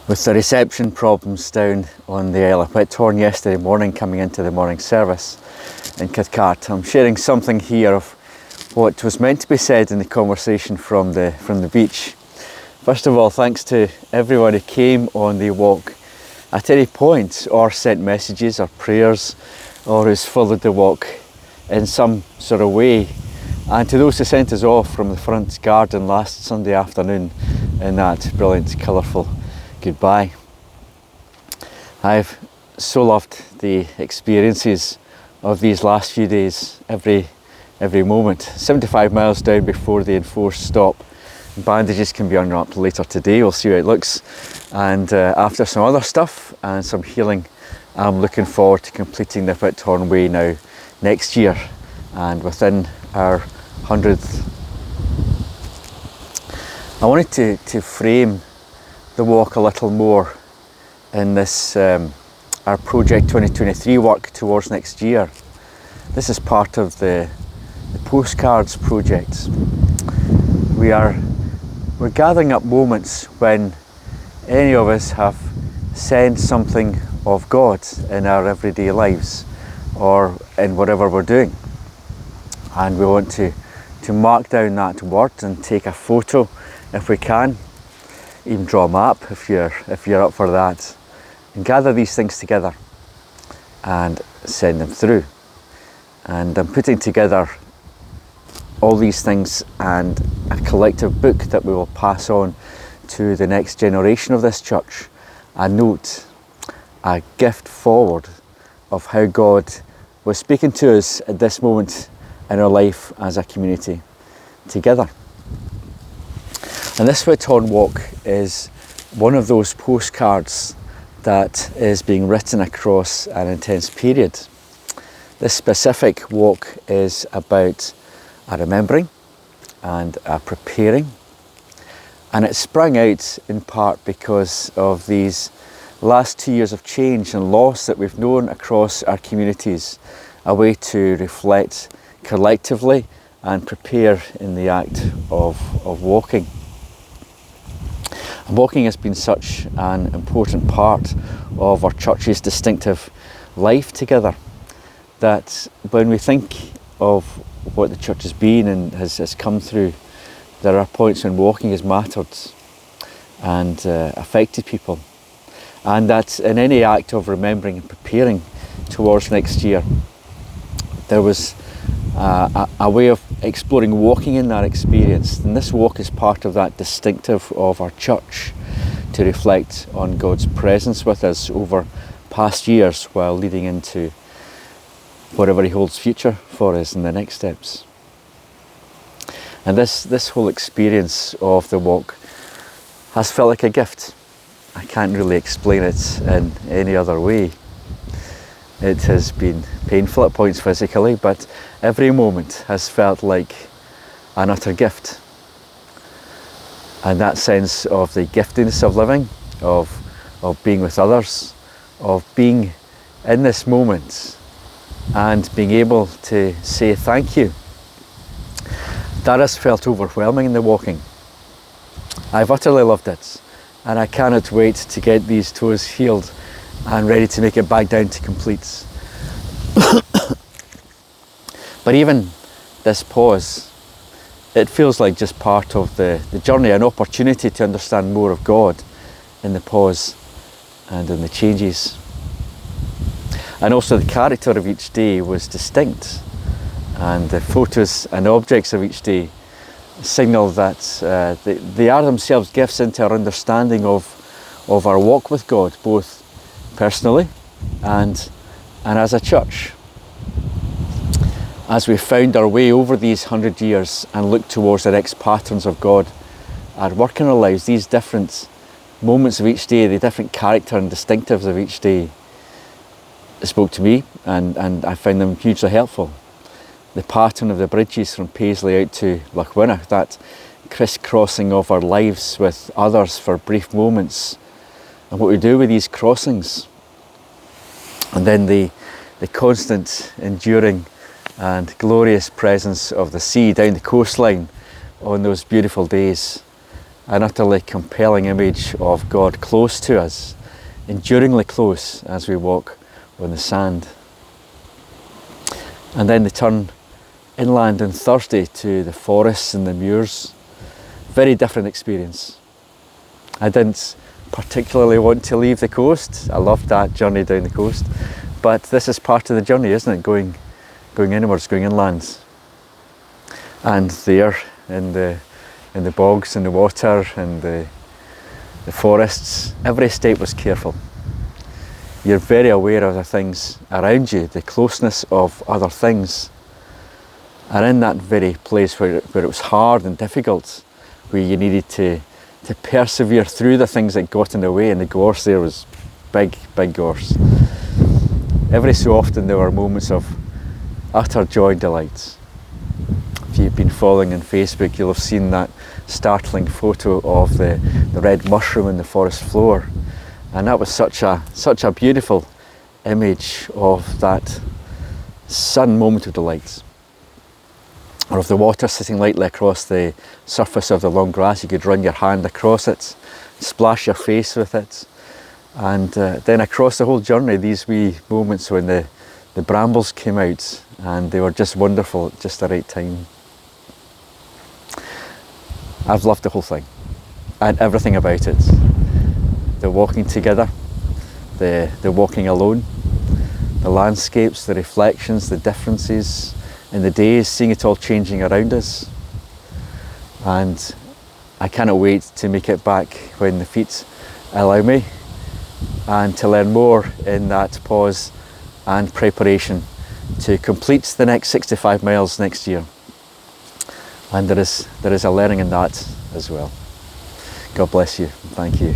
with the reception problems down on the Isle of Whithorn yesterday morning coming into the morning service in Cathcart. I'm sharing something here of what was meant to be said in the conversation from the beach. First of all, thanks to everyone who came on the walk at any point or sent messages or prayers or who's followed the walk in some sort of way, and to those who sent us off from the front garden last Sunday afternoon in that brilliant, colourful goodbye. I've so loved the experiences of these last few days, every moment. 75 miles down before the enforced stop. Bandages can be unwrapped later today, we'll see how it looks. And after some other stuff and some healing, I'm looking forward to completing the Whithorn Way now next year, and within our 100th. I wanted to frame the walk a little more in this our Project 2023 work towards next year. This is part of the postcards project. We're gathering up moments when any of us have sensed something of God in our everyday lives or in whatever we're doing, and we want to mark down that word and take a photo if we can. Even draw a map if you're up for that, and gather these things together and send them through. And I'm putting together all these things and a collective book that we will pass on to the next generation of this church, a note, a gift forward of how God was speaking to us at this moment in our life as a community together. And this Whithorn walk is one of those postcards that is being written across an intense period. This specific walk is about a remembering and a preparing, and it sprang out in part because of these last 2 years of change and loss that we've known across our communities, a way to reflect collectively and prepare in the act of walking. Walking has been such an important part of our church's distinctive life together that when we think of what the church has been and has come through, there are points when walking has mattered and affected people, and that in any act of remembering and preparing towards next year, there was a way of exploring walking in that experience. And this walk is part of that distinctive of our church, to reflect on God's presence with us over past years while leading into whatever He holds future for us in the next steps. And this whole experience of the walk has felt like a gift. I can't really explain it in any other way. It has been painful at points physically, but every moment has felt like an utter gift. And that sense of the giftedness of living, of being with others, of being in this moment and being able to say thank you, that has felt overwhelming in the walking. I've utterly loved it, and I cannot wait to get these toes healed and ready to make it back down to complete. But even this pause, it feels like just part of the journey, an opportunity to understand more of God in the pause and in the changes. And also the character of each day was distinct, and the photos and objects of each day signal that they are themselves gifts into our understanding of our walk with God, both personally and as a church. As we found our way over these 100 years and looked towards the next patterns of God at work in our lives, these different moments of each day, the different character and distinctives of each day, spoke to me, and I found them hugely helpful. The pattern of the bridges from Paisley out to Lochwinnoch, that crisscrossing of our lives with others for brief moments, and what we do with these crossings, and then the constant, enduring and glorious presence of the sea down the coastline on those beautiful days, an utterly compelling image of God close to us, enduringly close as we walk on the sand. And then they turn inland on Thursday to the forests and the muirs. Very different experience. I didn't particularly want to leave the coast. I loved that journey down the coast. But this is part of the journey, isn't it? Going inwards, going inland. And there in the bogs and the water and the forests, every step was careful. You're very aware of the things around you, the closeness of other things. And in that very place where it was hard and difficult, where you needed to persevere through the things that got in the way, and the gorse there was big gorse. Every so often there were moments of utter joy and delight. If you've been following on Facebook, you'll have seen that startling photo of the red mushroom in the forest floor. And that was such a beautiful image of that sudden moment of delight. Or of the water sitting lightly across the surface of the long grass. You could run your hand across it, splash your face with it. And then across the whole journey, these wee moments when the brambles came out, and they were just wonderful at just the right time. I've loved the whole thing and everything about it. The walking together, the walking alone, the landscapes, the reflections, the differences in the days, seeing it all changing around us. And I cannot wait to make it back when the feet allow me, and to learn more in that pause and preparation to complete the next 65 miles next year. And there is a learning in that as well. God bless you. Thank you.